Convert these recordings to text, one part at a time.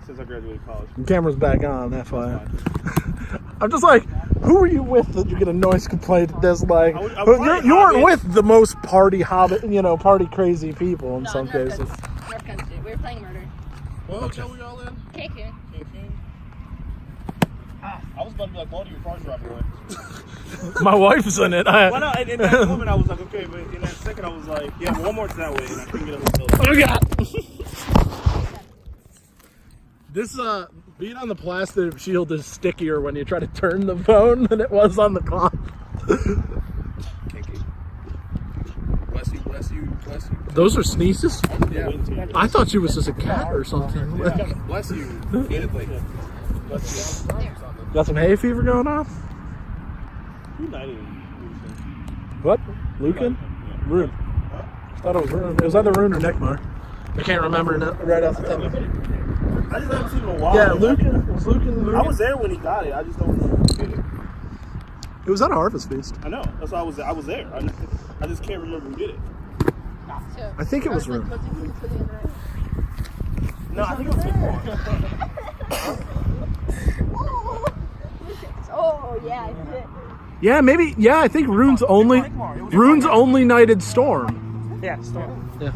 since I graduated college. The camera's back on, that's why. I'm just like, who are you with that you get a noise complaint that's like, you aren't with the most party party crazy people in some cases. North Country. We were playing murder. What hotel we all in? Cancun. I was about to be like, well, your car's driving away. My wife's in it. Well, no, in that moment I was like, okay, but in that second I was like, yeah, one more to that way, and I couldn't get a hotel. Oh God! This being on the plastic shield is stickier when you try to turn the phone than it was on the cloth. Bless you, bless you, bless you. Those are sneezes? Yeah. I thought she was just a cat or something. Yeah. Bless you. Bless you. Got some hay fever going on? What? Lucan? Rune. I thought it was Rune. It was either Rune or Neckmar. I can't remember right off the top of my head. I just haven't seen him in a while. Yeah, Lucan. Was Lucan? I was there when he got it. I just don't remember who did it. It was at a Harvest Feast. I know. That's why I was there. I just can't remember who did it. I think it was Rune. No, I think it was Neckmar. Oh, yeah, I did. Yeah, maybe. Yeah, I think Rune's only knighted Storm. Yeah, Storm. Yeah.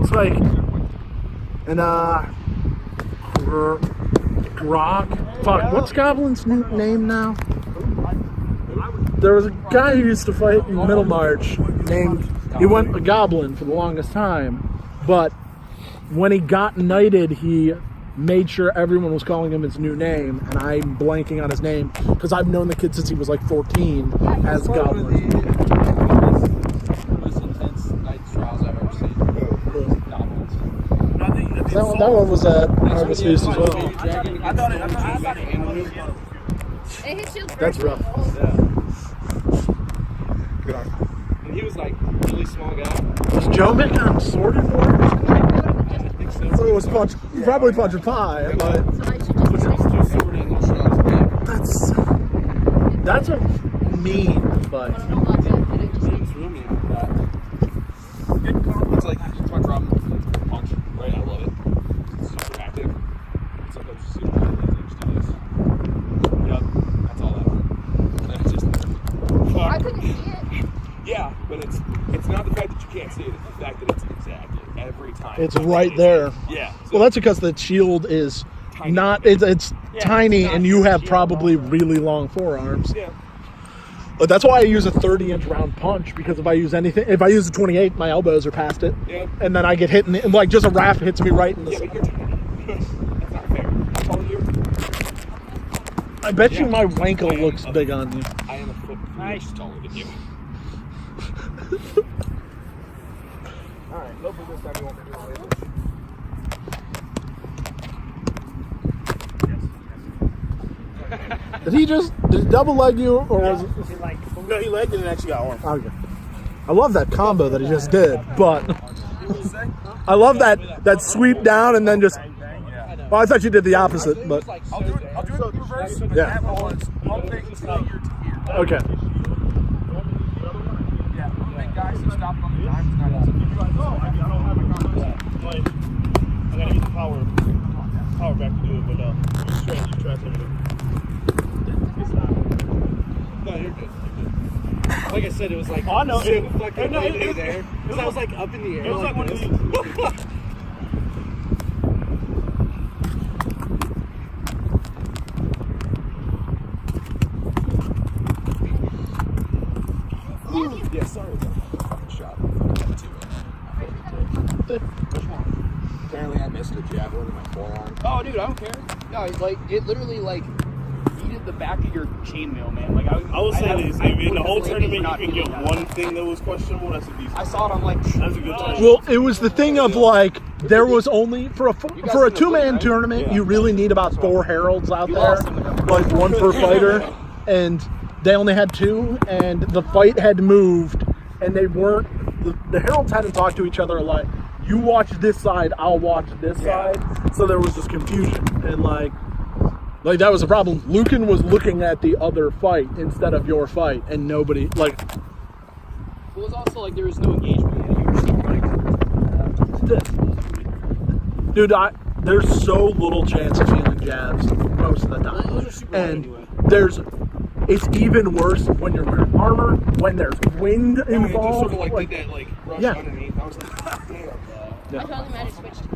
It's like, and Grog. Fuck, what's Goblin's new name now? There was a guy who used to fight in Middlemarch he went a Goblin for the longest time, but when he got knighted, he made sure everyone was calling him his new name, and I'm blanking on his name because I've known the kid since he was like 14 as Goblin. Most intense night trials I've ever seen. Goblins. That one was at Harvest Feast as well. I thought it. And his shield's That's rough. Good on. And he was like a really small guy. Was Joe making him sorted for it? I think so. So it was probably punch and pie, but So I should just say, that's a mean fight. It's my drum punch, right? I love it. It's super active. It's like a super active. Yep, that's all that. And it's just I couldn't see it. yeah, but it's not the fact that you can't see it, it's the fact that it's exactly every time. It's right there. Yeah. So Well, that's because the shield is Tiny. not. It's tiny, it's not and you have shield. probably really long forearms. yeah. But that's why I use a 30-inch round punch, because if I use a 28, my elbows are past it, Yeah. and then I get hit, and like just a raft hits me right in the Yeah, side. but you're tiny. That's not fair. How tall are you? I bet you Yeah. my wankle I am looks a- big on you. I am a foot 3 inches taller than you. Alright, hopefully this time you won't be doing it. Did he double leg you, or was it? No, he legged it and actually got armed. Okay. I love that combo that he just did, but I love that sweep down and then just. Well, I thought you did the opposite, but I'll do it in reverse. yeah. Pump thing to ear to ear. Okay. Yeah, big guys who stop on the dime. I don't have a conversation. Like, I gotta get the power back to do it, but you try everything. No, you're good. Like I said, it was like I know. so fucking No, it- windy it- there. Because I was like up in the air. It was like one of this. these. Yeah, sorry about that fucking shot. Which one? Apparently I missed a javelin in my forearm. Oh, dude, I don't care. No, it's like it literally like yeeted the back of your chainmail, man. Like I will say this: if in the whole would tournament not you can do get that. one thing that was questionable, that's a decent. I saw it on like. That's a good time. Well, it was the thing of like there was only for a two-man tournament, you really need about 4 heralds out there, like one per fighter, and they only had 2, and the fight had moved, and they weren't. The heralds hadn't talked to each other like, you watch this side, I'll watch this side. So there was this confusion, and like that was the problem. Lucan was looking at the other fight instead of your fight, and nobody like. It was also like there was no engagement. You were just like, Dude, there's so little chance of feeling jabs most of the time. And it's even worse when you're wearing armor, when there's wind Yeah, it just involved. sort of like did that like rush Yeah. underneath. I was like, damn. I totally might have switched to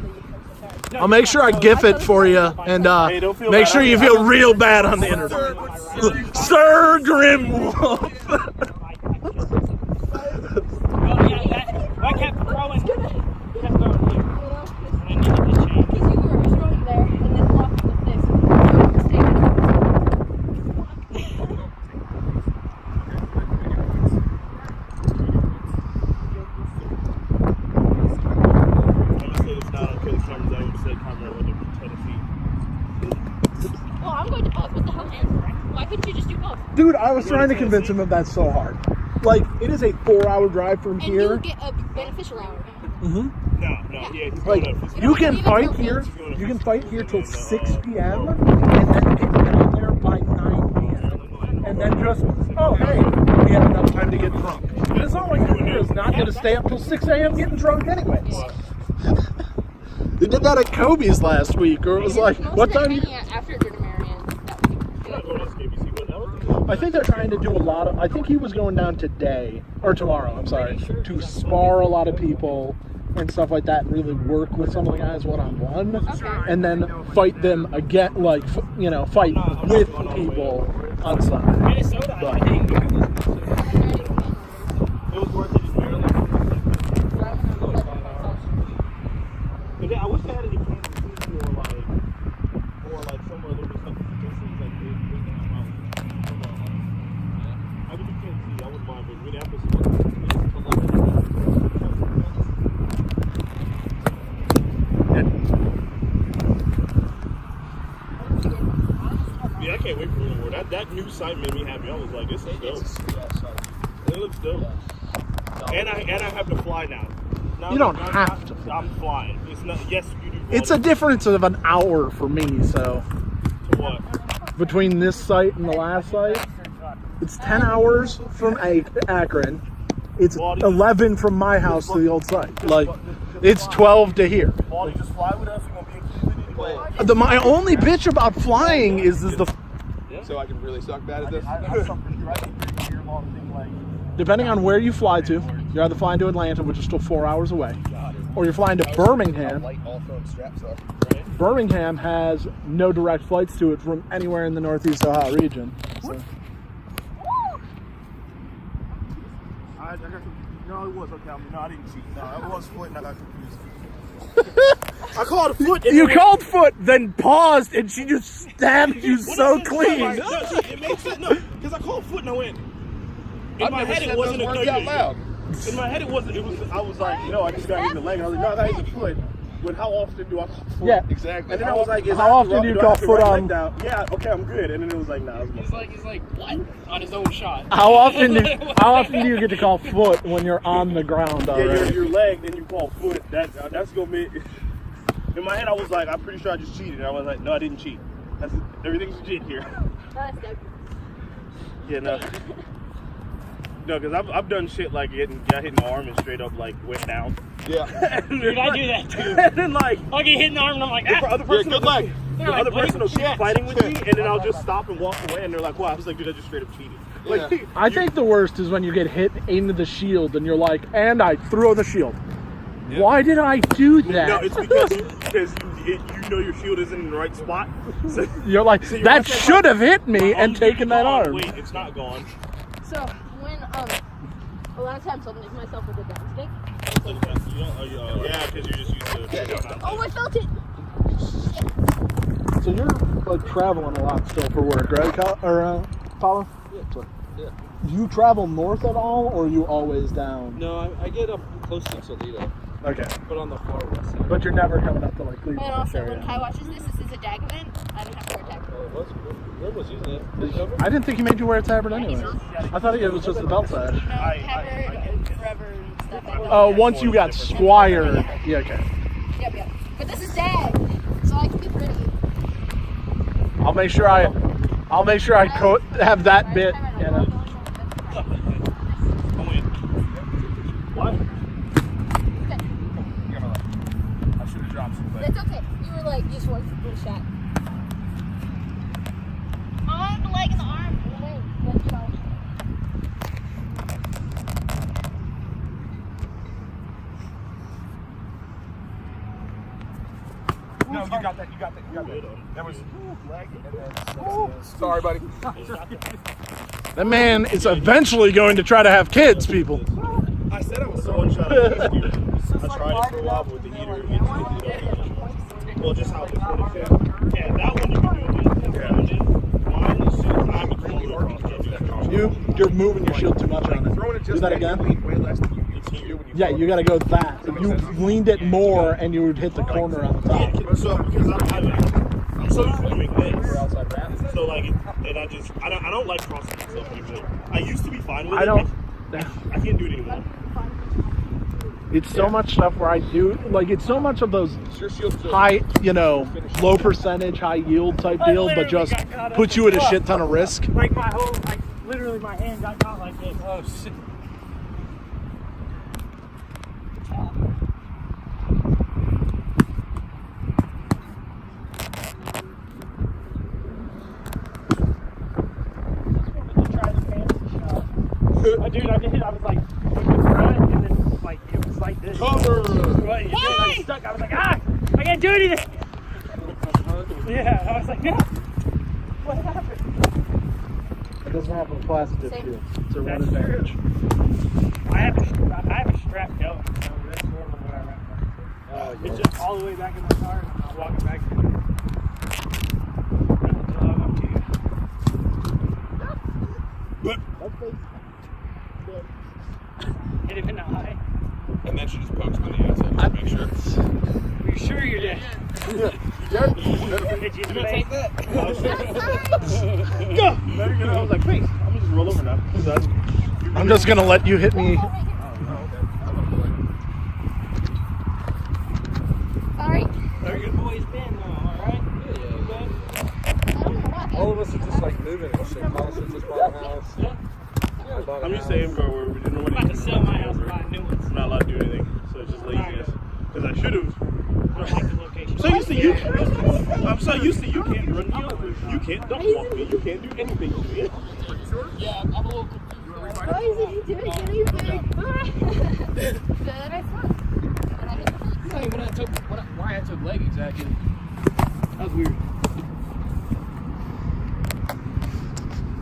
the I'll make sure I gif it for you, and Hey, don't feel make bad. sure you feel real bad on the internet. Sir Grimwolf. I kept throwing here. And I needed to change. Because you were throwing there and then blocking with this. Well, I'm going to both. What the hell, man? Why couldn't you just do both? Dude, I was trying to convince him that that's so hard. Like, it is a 4-hour drive from And here. you get a beneficial hour. Like, you can fight here. You can fight here till 6 p.m. and then get down there by 9 p.m. And then just, oh, hey, we had enough time to get drunk. And it's not like you're not going to stay up till 6 a.m. getting drunk anyways. They did that at Kobe's last week, or it was like, what time? After dinner, Marianne. I think they're trying to do a lot of. I think he was going down today or tomorrow. I'm sorry, to spar a lot of people and stuff like that, and really work with some of the guys one-on-one, and then fight them again, like fight with people on Sunday. Minnesota, I think. It was worth it just barely. I wish they had any Kansas City or like somewhere a little bit something. It seems like they I would do Kansas City, I wouldn't mind, but Minneapolis is yeah, I can't wait for the war. That new site made me happy. I was like, this is dope. It looks dope. And I have to fly now. No, You don't have to fly. I'm flying. It's not. Yes, you do. It's a difference of an hour for me. So To what? between this site and the last site, it's 10 hours from Akron. It's 11 from my house to the old site. Like, it's 12 to here. Baldy, just fly with us. We're gonna be included anyway. My only bitch about flying is the So I can really suck bad at this. I have something for you. I think 3-year-long thing like. depending on where you fly to, you're either flying to Atlanta, which is still 4 hours away, or you're flying to Birmingham. Birmingham has no direct flights to it from anywhere in the Northeast Ohio region. So. I got confused. No, it was okay. No, I didn't cheat. No, it was foot, and I got confused. I called foot. And You called foot, then paused, and she just stabbed you so clean. No, see, it makes sense. No, because I called foot and I went. In my head, it wasn't a no, out loud. In my head, it wasn't. It was. I was like, no, I just got hit in the leg. I was like, no, that ain't the foot. When how often do I call foot? Yeah. Exactly. And then I was like, How often do you call foot on? Yeah, okay, I'm good. And then it was like, nah. He's like, what? On his own shot. How often do you get to call foot when you're on the ground Yeah, already? your leg, then you call foot. That's gonna be. In my head, I was like, I'm pretty sure I just cheated. And I was like, no, I didn't cheat. Everything's legit here. That's good. Yeah, no. No, because I've done shit like got hit in the arm and straight up like went down. Yeah. Dude, I do that too. And then like I'll get hit in the arm and I'm like, the other person, good luck. the other person will keep fighting with me, and then I'll just stop and walk away, and they're like, "Wow!" I was like, "Dude, I just straight up cheated." Like, Yeah. I think the worst is when you get hit into the shield and you're like, and I throw the shield. Yeah. Why did I do that? no, it's because you know your shield isn't in the right spot. So, You're like, so you that have to, should have hit my me and arm's taken that gone. arm. Wait, it's not gone. So when a lot of times I'll make myself with a drumstick. Yeah, because you're just used to. Oh, I felt it. So you're like traveling a lot still for work, right, Paulo? Yeah. Do you travel north at all, or are you always down? No, I get up close to Toledo, Okay. but on the far west side. But you're never coming up to like Cleveland. And also, area. when Kai watches this is a DAG event. I don't have to wear a tag. Where was using it? Is it over? I didn't think he made you wear a tabard anyway. I thought it was just the belt sash. No, Tabard, forever, and stuff like that. Oh, once you got squired. Yeah, okay. Yep. But this is DAG, so I can be pretty. I'll make sure I have that bit. You know. What? I should have dropped some. That's okay. You were like. like just one shot. On the leg and the arm. Let's go. No, you got that. That was leg and then. Sorry, buddy. That man is eventually going to try to have kids, people. I said I was so shot. I tried it for a while with the heater. Well, just how it's yeah, that one you can do it. Mine is I'm You're moving your shield too much on it. Do that again. Yeah, you gotta go that. If you leaned it more and you would hit the corner on the top. So because I'm so used to doing this. So like, and I don't like crossing myself anymore. I used to be fine with it. I can't do it anymore. It's so much stuff where I do, like, it's so much of those high, low percentage, high yield type deals, but just puts you at a shit ton of risk. Like literally my hand got caught like this. Oh shit. Dude, I did. I was like, with the front, and then like it was like this. Cover. Right, and then I stuck. I was like, I can't do anything. Yeah, I was like, yeah. What happened? It doesn't have a plastic shield. It's a one That's advantage. I have a strap going, so that's normally what I wrap. It's just all the way back in my car, and I'm walking back to it. Hit him in the eye. And then she just pokes him in the ass to make sure. Are you sure you're dead? Hit you in the face. I was like, wait, I'm gonna just roll over now. I'm just gonna let you hit me. Sorry. Very good boys been though, alright? All of us are just like moving and shit. Carlos just bought a house. I'm just saying, bro, where we didn't know what I'm about to sell my house and buy new ones. I'm not allowed to do anything, so it's just laziness. Because I should have. I don't like the location. I'm so used to you can't run me over. You can't dump walk me. You can't do anything to me. Yeah, I'm a little confused. Why is it you doing anything? That I thought. Why I took leg exactly. That was weird.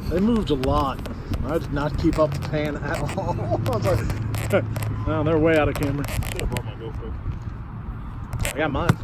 They moved a lot. I did not keep up the pan at all. I was like, no, they're way out of camera. I should have brought my GoPro. I got mine.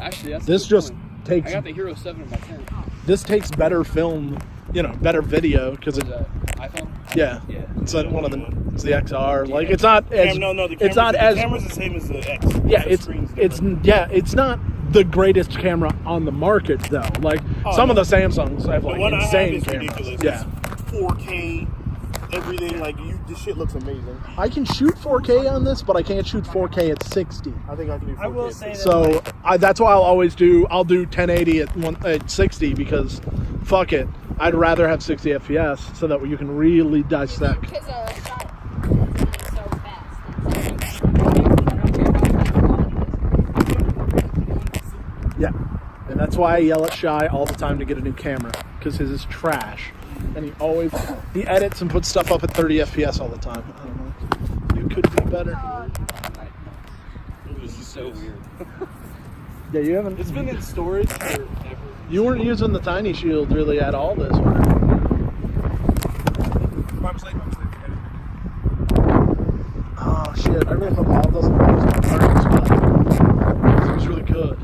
Actually, that's This just takes. I got the Hero 7 in my tent. This takes better film, better video because it. iPhone? Yeah. Yeah. It's like one of the. It's the XR. Like it's not as. It's not the as. camera's the same as the X. Yeah, The screen's different. it's not the greatest camera on the market though. Like some of the Samsungs have The like one I have insane is cameras. ridiculous. Yeah. It's 4K, everything. Like this shit looks amazing. I can shoot 4K on this, but I can't shoot 4K at 60. I think I can do 4K. I will say that. So that's why I'll do 1080 at 60 because fuck it. I'd rather have 60 FPS so that you can really dissect. Because a shot is so fast. Yeah. And that's why I yell at Shy all the time to get a new camera because his is trash. And he edits and puts stuff up at 30 FPS all the time. I don't know. You could be better. This is so weird. Yeah, you haven't. It's been in storage forever. You weren't using the tiny shield really at all this winter. Oh shit! I really hope Al doesn't lose my parking spot. It was really good.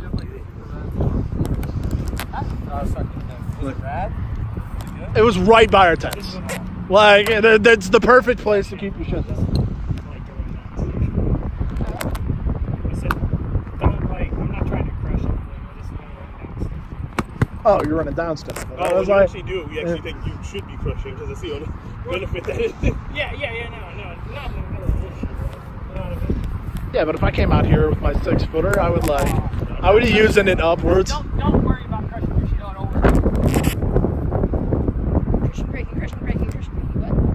It was right by our tents. Like that's the perfect place to keep your shit. I said, don't I'm not trying to crush anything. I just want to run downstairs. Oh, you're running down stuff. Oh, when you actually do it, we actually think you should be crushing because it's the only benefit that is. Yeah, no, not in the middle of this shit. Yeah, but if I came out here with my 6-footer, I would be using it upwards. Don't worry about crushing your shit on over. Christian breaking.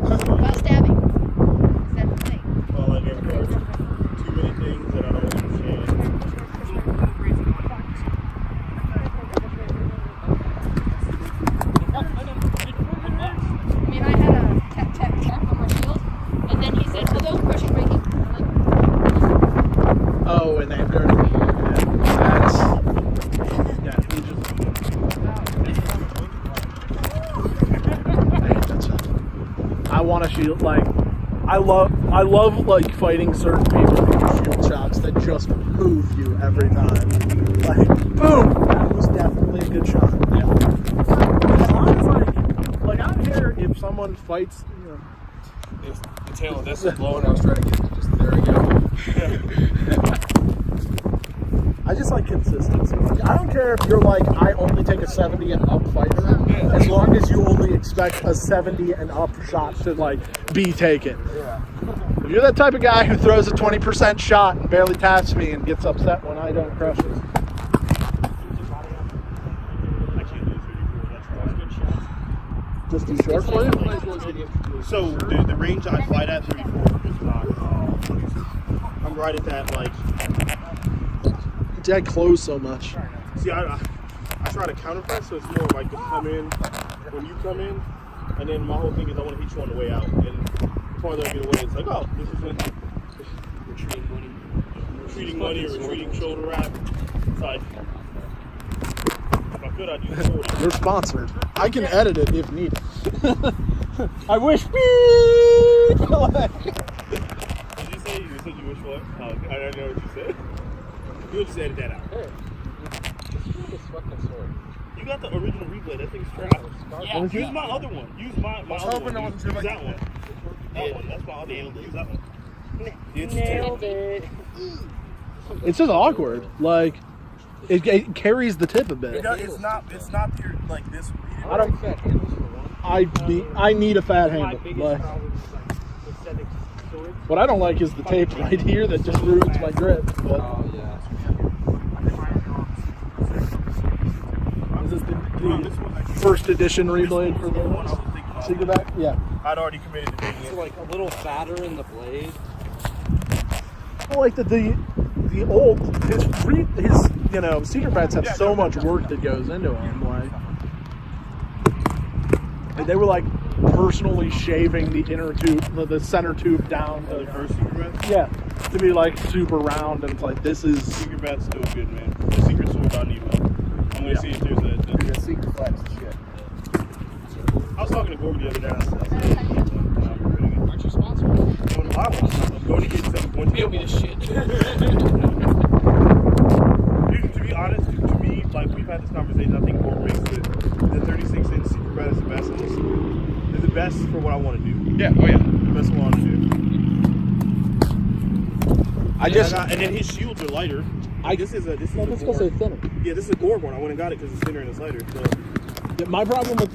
What? About stabbing. Is that the thing? Well, like, too many things that Oh, and they've got that's he just. I want to shoot like I love like fighting certain people who shoot shots that just move you every time. Like boom, that was definitely a good shot. Yeah. Like I don't care if someone fights. You know, If the tail of this was blowing, I was trying to get it just there we go. I just like consistency. Like, I don't care if you're like, I only take a 70 and up fighter, as long as you only expect a 70 and up shot to like be taken. Yeah. If you're that type of guy who throws a 20% shot and barely taps me and gets upset when I don't crush it. I can't do 34. That's Just too short for you? So the range I fight at 34 is not. I'm right at that like. I close so much. See, I try to counter press, so it's more like to come in when you come in, and then my whole thing is I want to hit you on the way out. And the farther I get away, it's like, oh, this is retreating money or retreating shoulder wrap. It's like, if I could, I'd do 40. You're sponsored. I can edit it if needed. I wish. Did you say you wish what? Oh, I don't know what you said. You'll just edit that out. You got the original replay. That thing's trash. Yeah. Use my other one. Use my other one. Use that one. That one. That's my other one. Use that one. Nailed it. It's just awkward. Like, it carries the tip a bit. It's not your, like this. I don't. I need a fat handle. Like, what I don't like is the tape right here that just ruins my grip. But is this the first edition reblade for the Secretback? Yeah. I'd already committed to taking It's it. like a little fatter in the blade. Well, like the old his Secretbacks have so much work that goes into them. Like, and they were like personally shaving the inner tube, the center tube down. The first Secret Bat? Yeah, to be like super round, and it's like this is. Secret Bat's still good, man. The Secret Sword, I need one. I'm gonna see if there's a. The secret flags and shit. I was talking to Gorby the other day. Aren't you sponsored? I'm going to get 7 Mail me this shit. Dude, to be honest, to me, like we've had this conversation, I think Gorby makes the 36-inch Secret Bat is the best. It's the best for what I want to do. Yeah, oh yeah. The best one I want to do. I just. And then his shields are lighter. This is a Let's go say thinner. Yeah, this is a Gorg one. I went and got it because it's thinner and it's lighter. So. My problem with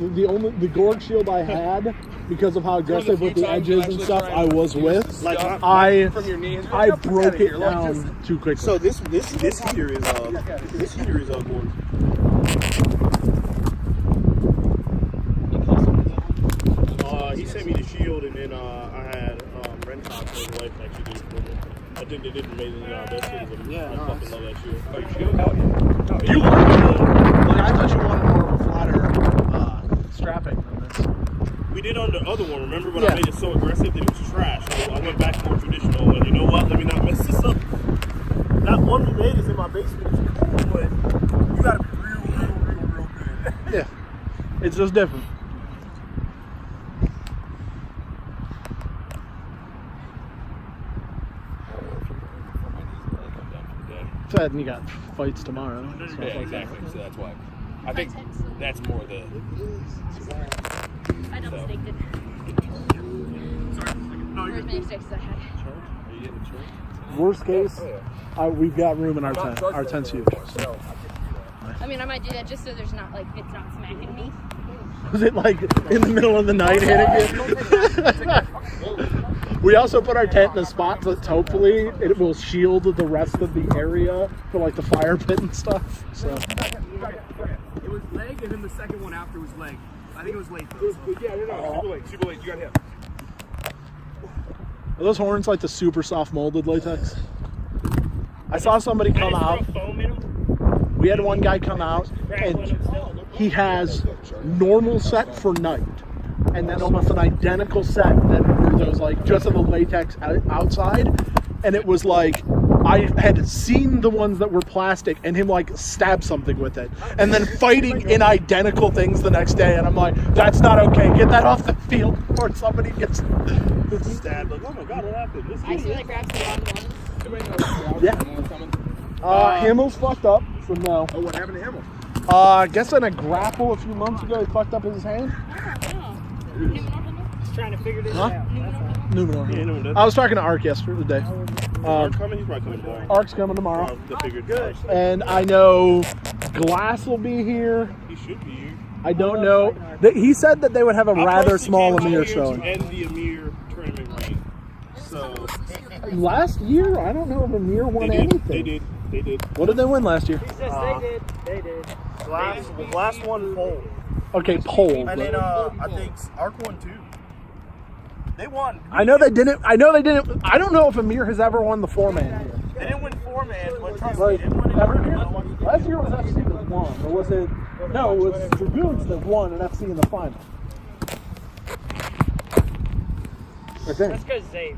the Gorg shield I had, because of how aggressive with the edges and stuff I was with, Like I knees. broke it down too quickly. so this heater is Gorg. He sent me the shield, and then I had Renton for the life actually did it for me. I think they did an amazing job. That shit is I fucking love that shield. Oh, you shield? Hell yeah. You wanted, like, I thought you wanted more of a flatter strapping than this. We did on the other one, remember? But Yeah. I made it so aggressive that it was trash. So I went back to more traditional, and you know what? Let me not mess this up. That one we made is in my basement. It's cool, but you gotta be real good. Yeah, it's just different. Sad, and you got fights tomorrow. So. Yeah, exactly. So that's why. I think that's more the. I double staked it. For as many stakes as I had. Worst case, we've got room in our tent. Our tent's huge. So. I mean, I might do that just so there's not like it's not smacking me. Was it like in the middle of the night hitting you? We also put our tent in a spot that hopefully it will shield the rest of the area for like the fire pit and stuff. So. It was leg, and then the second one after was leg. I think it was late though. Yeah, no. Super late. You got him. Are those horns like the super soft molded latex? I saw somebody come out. We had one guy come out and he has normal set for night and then almost an identical set that was like just in the latex outside, and it was like I had seen the ones that were plastic and him like stab something with it, and then fighting in identical things the next day. And I'm like, that's not okay. Get that off the field before somebody gets Stabbed. Like, oh my god, what happened? This I is see like grabs the wrong ones. Everybody knows Yeah. Hamill's coming. Hamill's fucked up, so no. Oh, what happened to Hamill? I guess in a grapple a few months ago, he fucked up his hand. Just trying to figure this Huh? out. That's all. Numenor. Yeah, no, that's I was talking to Ark yesterday. Mark coming. He's probably coming tomorrow. Ark's coming tomorrow, The figured good. and I know Glass will be here. He should be here. I don't know. He said that they would have a rather small Amir showing. To end the Amir tournament reign. So Last year, I don't know if Amir won they did. anything. They did. What did they win last year? He says they did. They did. Last one pole. Okay, pole. And then I think Ark won too. They won. I know they didn't. I don't know if Amir has ever won the 4-man here. They didn't win 4-man, but trust Like, me, they won it. ever here? Last year was FC that won, or was it? No, it was Dragoons that won an FC in the final. I think. That's because Xavier.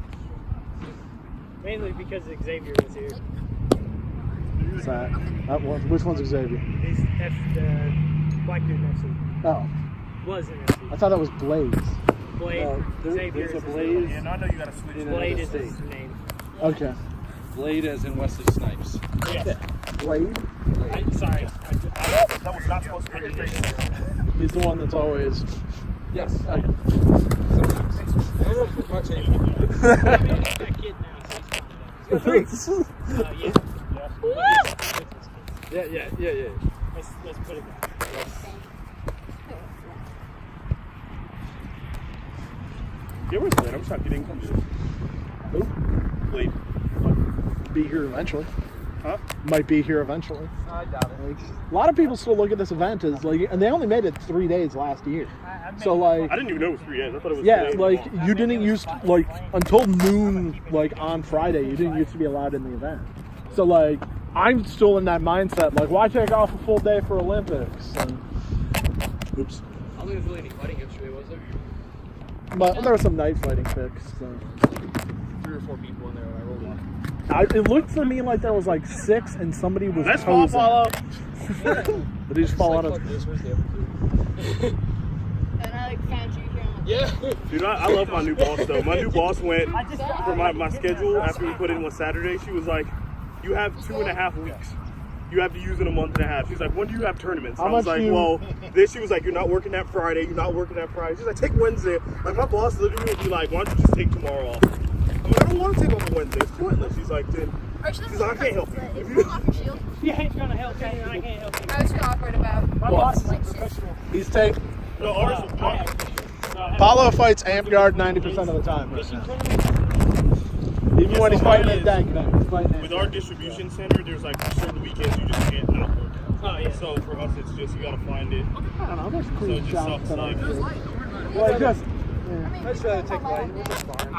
Mainly because Xavier was here. Who's that? Which one's Xavier? He's Black Dude FC. Oh, Was in FC. I thought that was Blaze. Blade. Xavier is his Blaze. Yeah, no, I know you gotta switch. In Blade another is his state. name. Okay. Blade as in Wesley Snipes. Yes. Blade? Sorry. That was not supposed to be your face. He's the one that's always. Yes. Okay. Much anymore. That kid now. So he's fine. Yeah. Yeah. Let's put it back. Yeah, where's Blade? I'm shocked he didn't come to this. Blade. Be here eventually. Huh? Might be here eventually. I doubt it. Like, a lot of people still look at this event as like, and they only made it 3 days last year. So like, I didn't even know it was 3 days. I thought it was yeah, today. like you didn't used like until noon, like on Friday, you didn't used to be allowed in the event. So like, I'm still in that mindset. Like, why take off a full day for Olympics? And, oops. I don't think there's really any fighting yesterday, was there? But there was some night fighting picks. So. 3 or 4 people in there when I rolled up. It looked to me like there was like 6 and somebody was Let's posing. follow. Did he just fall out of? Fuck this, where's the other 2? And I like found you here on the Yeah. Dude, I love my new boss though. My new boss went for my schedule after we put in one Saturday. She was like, "You have 2.5 weeks. You have to use in a month and a half." She's like, "When do you have tournaments?" How I was much like, you- "Well, this." She was like, "You're not working that Friday. You're not working that Friday." She's like, "Take Wednesday." Like my boss literally would be like, "Why don't you just take tomorrow off?" I'm like, "I don't want to take off a Wednesday. It's pointless." She's like, "Then." She's like, "I can't help you." Is it off your shield? He ain't gonna help you. I can't help you. I was too awkward about. My boss is a professional. He's take. No, ours. Paulo fights amp guard 90% of the time. Right now. Even when he's fighting at dank, he's fighting amp With our distribution center, there's like certain weekends you just can't not work. Oh yeah. So for us, it's just you gotta find it. I don't know. There's So clean it just shots sucks. that Like, are like just. I just rather take light. It was fine.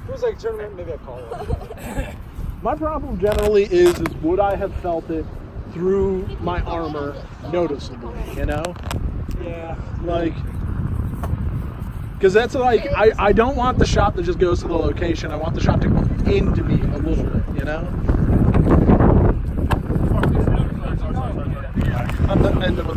If it was like a tournament, maybe I'd call it. My problem generally is would I have felt it through my armor noticeably, you know? Yeah. Like, because that's like, I don't want the shot that just goes to the location. I want the shot to go into me a little bit, you know? On the end of a